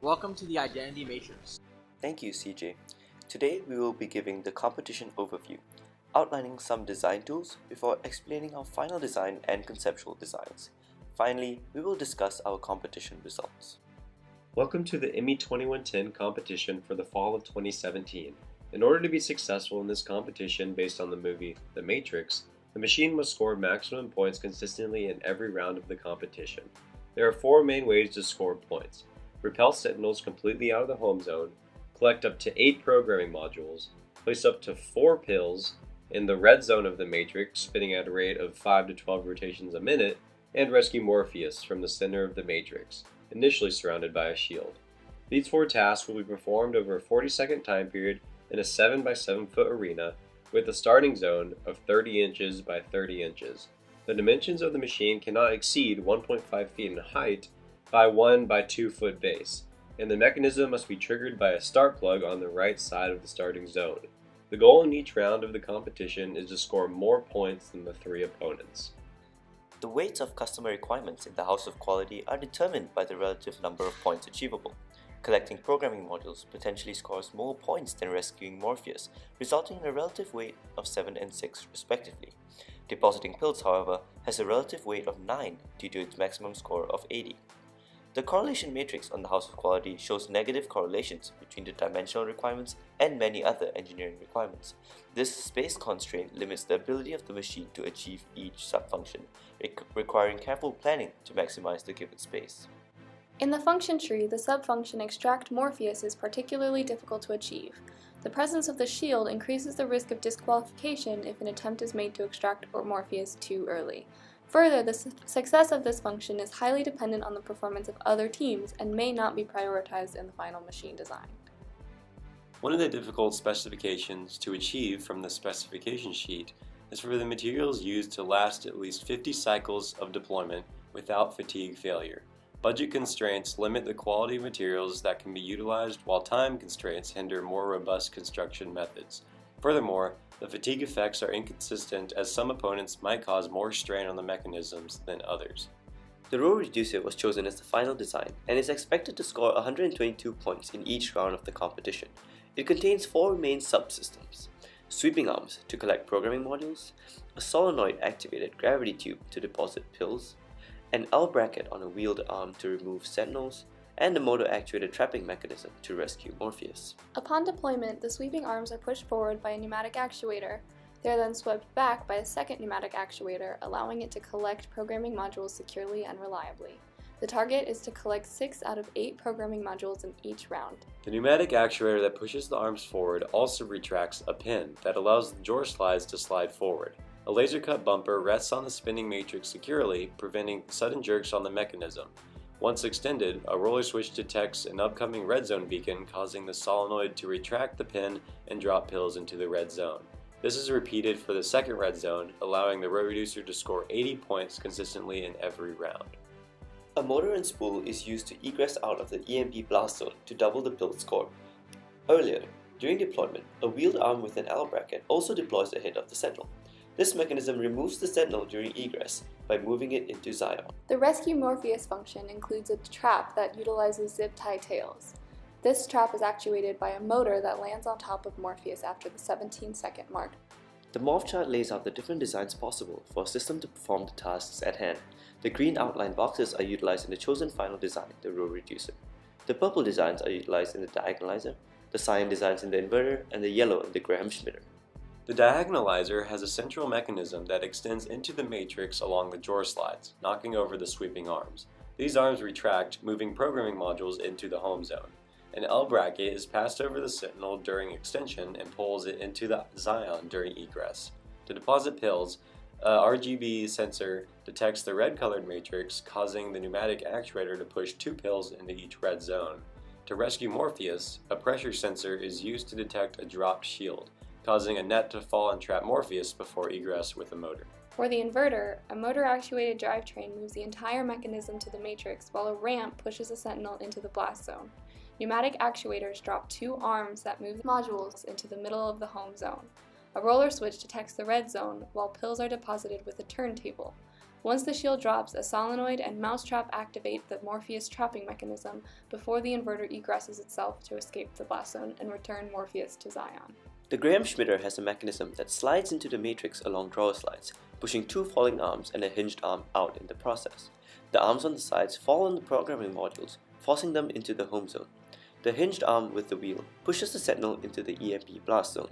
Welcome to the Identity Matrix. Thank you, CJ. Today we will be giving the competition overview, outlining some design tools before explaining our final design and conceptual designs. Finally, we will discuss our competition results. Welcome to the Emmy 2110 competition for the fall of 2017. In order to be successful in this competition based on the movie The Matrix, the machine must score maximum points consistently in every round of the competition. There are four main ways to score points: repel sentinels completely out of the home zone, collect up to 8 programming modules, place up to 4 pills in the red zone of the Matrix, spinning at a rate of 5 to 12 rotations a minute, and rescue Morpheus from the center of the Matrix, initially surrounded by a shield. These 4 tasks will be performed over a 40-second time period in a 7 by 7 foot arena with a starting zone of 30 inches by 30 inches. The dimensions of the machine cannot exceed 1.5 feet in height by 1 by 2 foot base, and the mechanism must be triggered by a start plug on the right side of the starting zone. The goal in each round of the competition is to score more points than the 3 opponents. The weights of customer requirements in the House of Quality are determined by the relative number of points achievable. Collecting programming modules potentially scores more points than rescuing Morpheus, resulting in a relative weight of 7 and 6 respectively. Depositing pills, however, has a relative weight of 9 due to its maximum score of 80. The correlation matrix on the House of Quality shows negative correlations between the dimensional requirements and many other engineering requirements. This space constraint limits the ability of the machine to achieve each subfunction, requiring careful planning to maximize the given space. In the function tree, the subfunction extract Morpheus is particularly difficult to achieve. The presence of the shield increases the risk of disqualification if an attempt is made to extract Morpheus too early. Further, the success of this function is highly dependent on the performance of other teams and may not be prioritized in the final machine design. One of the difficult specifications to achieve from the specification sheet is for the materials used to last at least 50 cycles of deployment without fatigue failure. Budget constraints limit the quality of materials that can be utilized, while time constraints hinder more robust construction methods. Furthermore, the fatigue effects are inconsistent, as some opponents might cause more strain on the mechanisms than others. The row reducer was chosen as the final design and is expected to score 122 points in each round of the competition. It contains 4 main subsystems: sweeping arms to collect programming modules, a solenoid-activated gravity tube to deposit pills, an L bracket on a wheeled arm to remove sentinels, and a motor-actuated trapping mechanism to rescue Morpheus. Upon deployment, the sweeping arms are pushed forward by a pneumatic actuator. They are then swept back by a second pneumatic actuator, allowing it to collect programming modules securely and reliably. The target is to collect 6 out of 8 programming modules in each round. The pneumatic actuator that pushes the arms forward also retracts a pin that allows the drawer slides to slide forward. A laser cut bumper rests on the spinning matrix securely, preventing sudden jerks on the mechanism. Once extended, a roller switch detects an upcoming red zone beacon, causing the solenoid to retract the pin and drop pills into the red zone. This is repeated for the second red zone, allowing the row reducer to score 80 points consistently in every round. A motor and spool is used to egress out of the EMP blast zone to double the pill score. Earlier, during deployment, a wheeled arm with an L bracket also deploys ahead of the sentinel. This mechanism removes the sentinel during egress by moving it into Zion. The rescue Morpheus function includes a trap that utilizes zip-tie tails. This trap is actuated by a motor that lands on top of Morpheus after the 17-second mark. The morph chart lays out the different designs possible for a system to perform the tasks at hand. The green outline boxes are utilized in the chosen final design, the row reducer. The purple designs are utilized in the diagonalizer, the cyan designs in the inverter, and the yellow in the Graham-Schmitter. The diagonalizer has a central mechanism that extends into the matrix along the drawer slides, knocking over the sweeping arms. These arms retract, moving programming modules into the home zone. An L bracket is passed over the sentinel during extension and pulls it into the Zion during egress. To deposit pills, a RGB sensor detects the red-colored matrix, causing the pneumatic actuator to push 2 pills into each red zone. To rescue Morpheus, a pressure sensor is used to detect a dropped shield, causing a net to fall and trap Morpheus before egress with a motor. For the inverter, a motor-actuated drivetrain moves the entire mechanism to the matrix, while a ramp pushes a sentinel into the blast zone. Pneumatic actuators drop 2 arms that move modules into the middle of the home zone. A roller switch detects the red zone, while pills are deposited with a turntable. Once the shield drops, a solenoid and mousetrap activate the Morpheus trapping mechanism before the inverter egresses itself to escape the blast zone and return Morpheus to Zion. The Graham-Schmitter has a mechanism that slides into the matrix along drawer slides, pushing two falling arms and a hinged arm out in the process. The arms on the sides fall on the programming modules, forcing them into the home zone. The hinged arm with the wheel pushes the Sentinel into the EMP blast zone.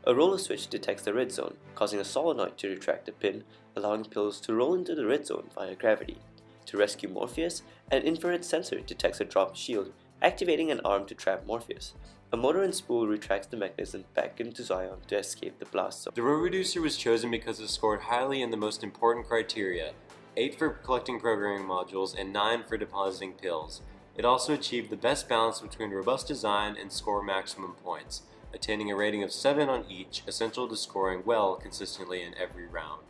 A roller switch detects the red zone, causing a solenoid to retract the pin, allowing pills to roll into the red zone via gravity. To rescue Morpheus, an infrared sensor detects a dropped shield, activating an arm to trap Morpheus. A motor and spool retracts the mechanism back into Zion to escape the blast zone. The row reducer was chosen because it scored highly in the most important criteria, 8 for collecting programming modules and 9 for depositing pills. It also achieved the best balance between robust design and score maximum points, attaining a rating of 7 on each, essential to scoring well consistently in every round.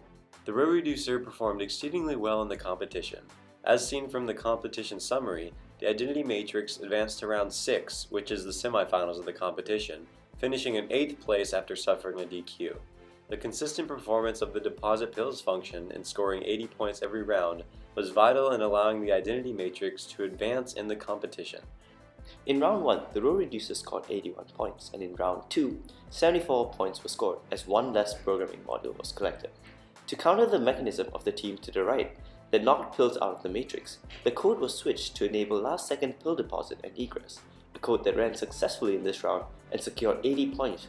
The row reducer performed exceedingly well in the competition. As seen from the competition summary, the Identity Matrix advanced to round 6, which is the semifinals of the competition, finishing in 8th place after suffering a DQ. The consistent performance of the deposit pills function in scoring 80 points every round was vital in allowing the Identity Matrix to advance in the competition. In round 1, the row reducer scored 81 points, and in round 2, 74 points were scored as one less programming module was collected. To counter the mechanism of the team to the right that knocked pills out of the matrix, the code was switched to enable last-second pill deposit and egress, a code that ran successfully in this round and secured 80 points.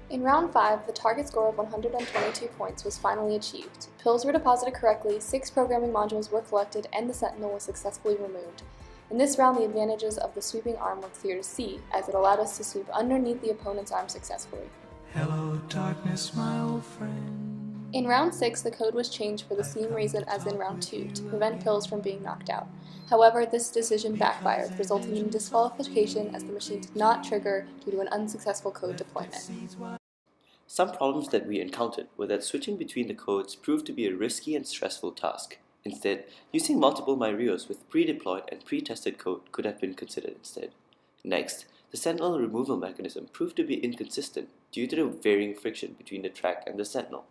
In round 5, the target score of 122 points was finally achieved. Pills were deposited correctly, 6 programming modules were collected, and the Sentinel was successfully removed. In this round, the advantages of the sweeping arm were clear to see, as it allowed us to sweep underneath the opponent's arm successfully. Hello, darkness, my old friend. In round 6, the code was changed for the same reason as in round 2, to prevent pills from being knocked out. However, this decision backfired, resulting in disqualification as the machine did not trigger due to an unsuccessful code deployment. Some problems that we encountered were that switching between the codes proved to be a risky and stressful task. Instead, using multiple MyRios with pre-deployed and pre-tested code could have been considered instead. Next, the Sentinel removal mechanism proved to be inconsistent due to the varying friction between the track and the Sentinel.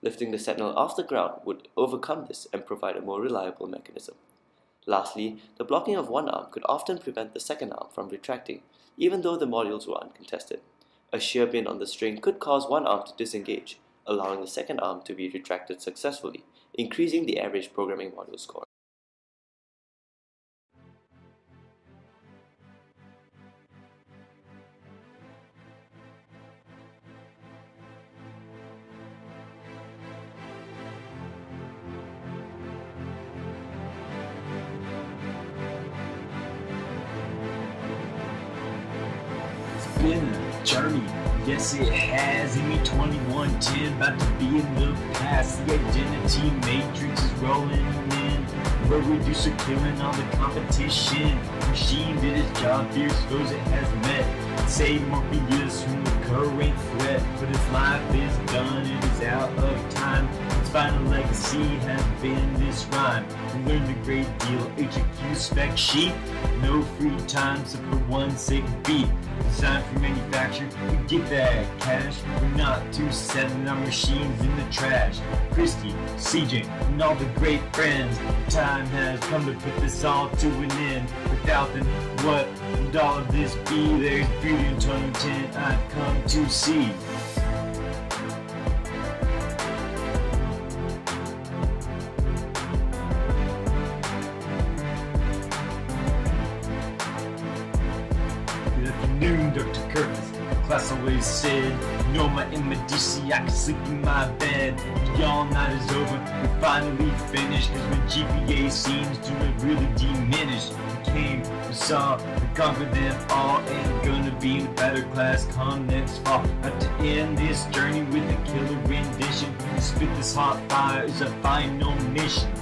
Lifting the Sentinel off the ground would overcome this and provide a more reliable mechanism. Lastly, the blocking of one arm could often prevent the second arm from retracting, even though the modules were uncontested. A shear pin on the string could cause one arm to disengage, allowing the second arm to be retracted successfully, increasing the average programming module score. Been a journey, yes it has. Me 2110, about to be in the past. The Identity Matrix is rolling in. Row reducer killing all the competition. Machine did its job, fierce foes it has met. Save Morpheus from the current threat, but its life is done, it is out of time. Its final legacy has been this rhyme. We learned a great deal, HQ spec sheet. No free time, so for one sick beat. Designed for manufacture, we get that cash. We're not too selling our machines in the trash. Christy, CJ, and all the great friends. Time has come to put this all to an end. Without them, what would all of this be? There's beauty in 2010 I've come to see. Dr. Curtis, class always said, no, my MDC, I can sleep in my bed. Y'all night is over, we finally finished. Cause when GPA seems to have really diminished. We came, we saw, we conquered them all. Ain't gonna be in a better class come next fall. About to end this journey with a killer rendition. To spit this hot fire is a final mission.